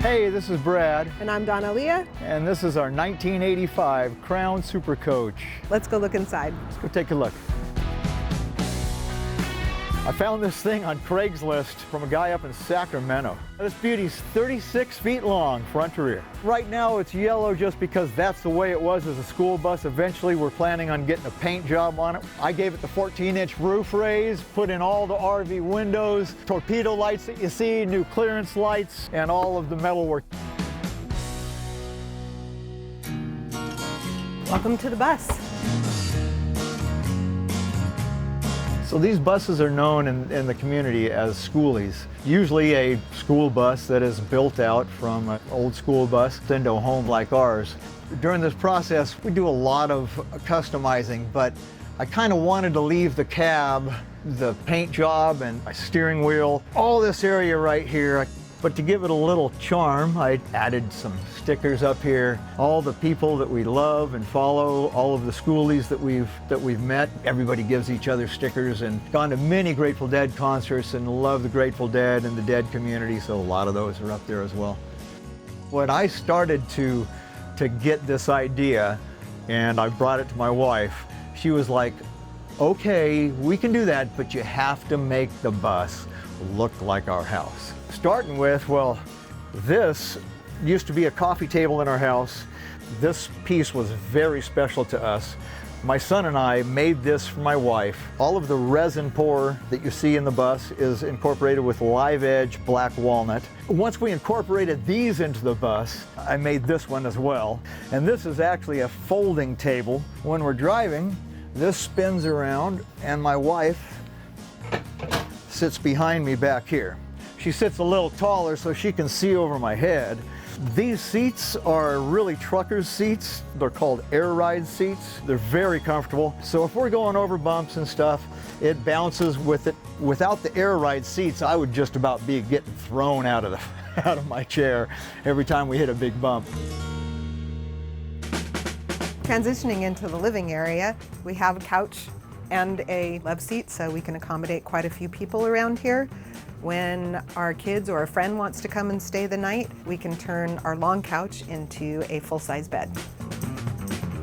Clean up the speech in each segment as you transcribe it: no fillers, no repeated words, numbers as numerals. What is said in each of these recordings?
Hey, this is Brad. And I'm Donalia. And this is our 1985 Crown Supercoach. Let's go look inside. Let's go take a look. I found this thing on Craiglist from a guy up in Sacramento. This beauty's 36 feet long, front to rear. Right now it's yellow just because that's the way it was as a school bus. Eventually we're planning on getting a paint job on it. I gave it the 14-inch roof raise, put in all the RV windows, torpedo lights that you see, new clearance lights, and all of the metalwork. Welcome to the bus. So these buses are known in the community as skoolies. Usually a school bus that is built out from an old school bus into a home like ours. During this process, we do a lot of customizing, but I kind of wanted to leave the cab, the paint job, and my steering wheel, all this area right here. But to give it a little charm, I added some stickers up here. All the people that we love and follow, all of the skoolies that we've met, everybody gives each other stickers, and gone to many Grateful Dead concerts and love the Grateful Dead and the Dead community, so a lot of those are up there as well. When I started to get this idea and I brought it to my wife, she was like, okay, we can do that, but you have to make the bus look like our house. Starting with, well, this used to be a coffee table in our house. This piece was very special to us. My son and I made this for my wife. All of the resin pour that you see in the bus is incorporated with live edge black walnut. Once we incorporated these into the bus, I made this one as well. And this is actually a folding table. When we're driving, this spins around and my wife sits behind me back here. She sits a little taller so she can see over my head. These seats are really truckers' seats. They're called air ride seats. They're very comfortable. So if we're going over bumps and stuff, it bounces with it. Without the air ride seats, I would just about be getting thrown out of my chair every time we hit a big bump. Transitioning into the living area, we have a couch and a love seat, so we can accommodate quite a few people around here. When our kids or a friend wants to come and stay the night, we can turn our long couch into a full-size bed.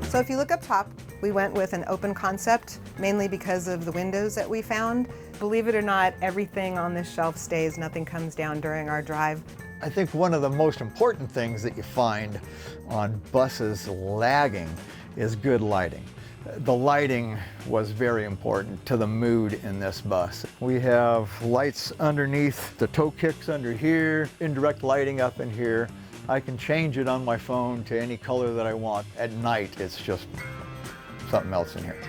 So if you look up top, we went with an open concept, mainly because of the windows that we found. Believe it or not, everything on this shelf stays, nothing comes down during our drive. I think one of the most important things that you find on buses lagging is good lighting. The lighting was very important to the mood in this bus. We have lights underneath the toe kicks under here, indirect lighting up in here. I can change it on my phone to any color that I want. At night, it's just something else in here.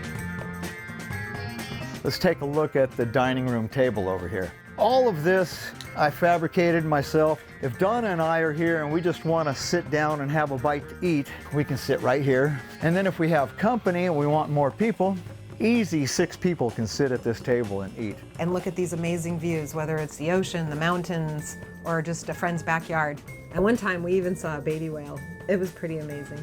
Let's take a look at the dining room table over here. All of this I fabricated myself. If Donna and I are here and we just want to sit down and have a bite to eat, we can sit right here. And then if we have company and we want more people, easy 6 people can sit at this table and eat. And look at these amazing views, whether it's the ocean, the mountains, or just a friend's backyard. And one time we even saw a baby whale. It was pretty amazing.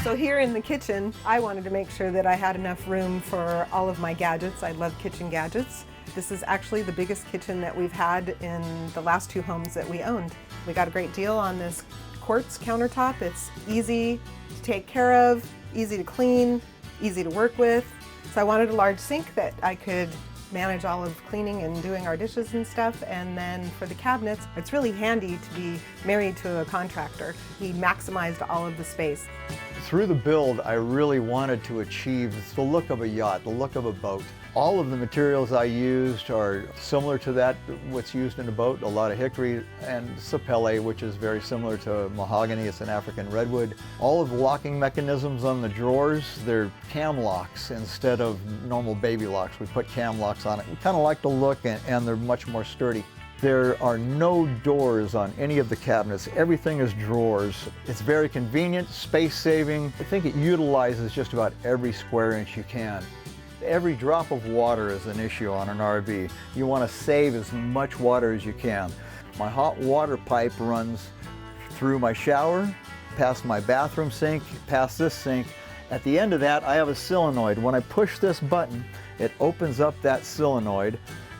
So here in the kitchen, I wanted to make sure that I had enough room for all of my gadgets. I love kitchen gadgets. This is actually the biggest kitchen that we've had in the last 2 homes that we owned. We got a great deal on this quartz countertop. It's easy to take care of, easy to clean, easy to work with. So I wanted a large sink that I could manage all of cleaning and doing our dishes and stuff. And then for the cabinets, it's really handy to be married to a contractor. He maximized all of the space. Through the build, I really wanted to achieve the look of a yacht, the look of a boat. All of the materials I used are similar to that, what's used in a boat. A lot of hickory and sapele, which is very similar to mahogany. It's an African redwood. All of the locking mechanisms on the drawers, they're cam locks instead of normal baby locks. We put cam locks on it. We kind of like the look, and they're much more sturdy. There are no doors on any of the cabinets. Everything is drawers. It's very convenient, space-saving. I think it utilizes just about every square inch you can. Every drop of water is an issue on an RV. You want to save as much water as you can. My hot water pipe runs through my shower, past my bathroom sink, past this sink. At the end of that, I have a solenoid. When I push this button, it opens up that solenoid.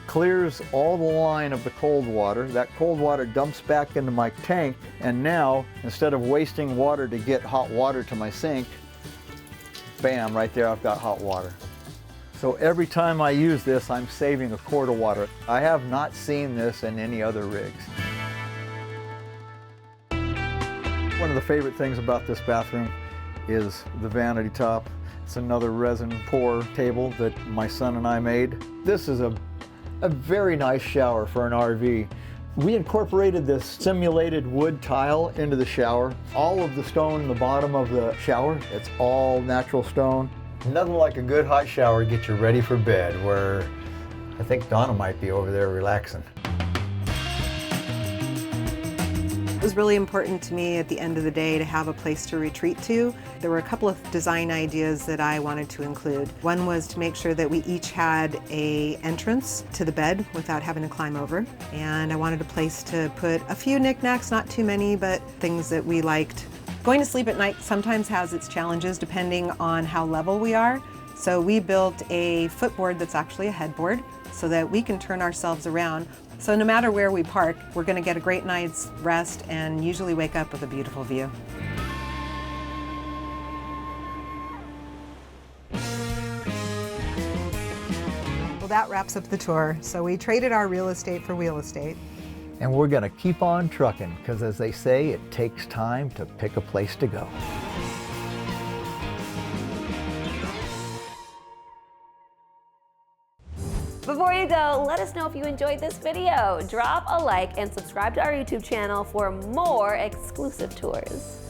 clears all the line of the cold water. That cold water dumps back into my tank, and now, instead of wasting water to get hot water to my sink, bam, right there I've got hot water. So every time I use this, I'm saving a quart of water. I have not seen this in any other rigs. One of the favorite things about this bathroom is the vanity top. It's another resin pour table that my son and I made. This is a very nice shower for an RV. We incorporated this simulated wood tile into the shower. All of the stone in the bottom of the shower, it's all natural stone. Nothing like a good hot shower to get you ready for bed, where I think Donna might be over there relaxing. It was really important to me at the end of the day to have a place to retreat to. There were a couple of design ideas that I wanted to include. One was to make sure that we each had an entrance to the bed without having to climb over. And I wanted a place to put a few knickknacks, not too many, but things that we liked. Going to sleep at night sometimes has its challenges depending on how level we are. So we built a footboard that's actually a headboard so that we can turn ourselves around. So no matter where we park, we're going to get a great night's rest and usually wake up with a beautiful view. Well, that wraps up the tour. So we traded our real estate for wheel estate. And we're gonna keep on trucking, because as they say, it takes time to pick a place to go. Before you go, let us know if you enjoyed this video. Drop a like and subscribe to our YouTube channel for more exclusive tours.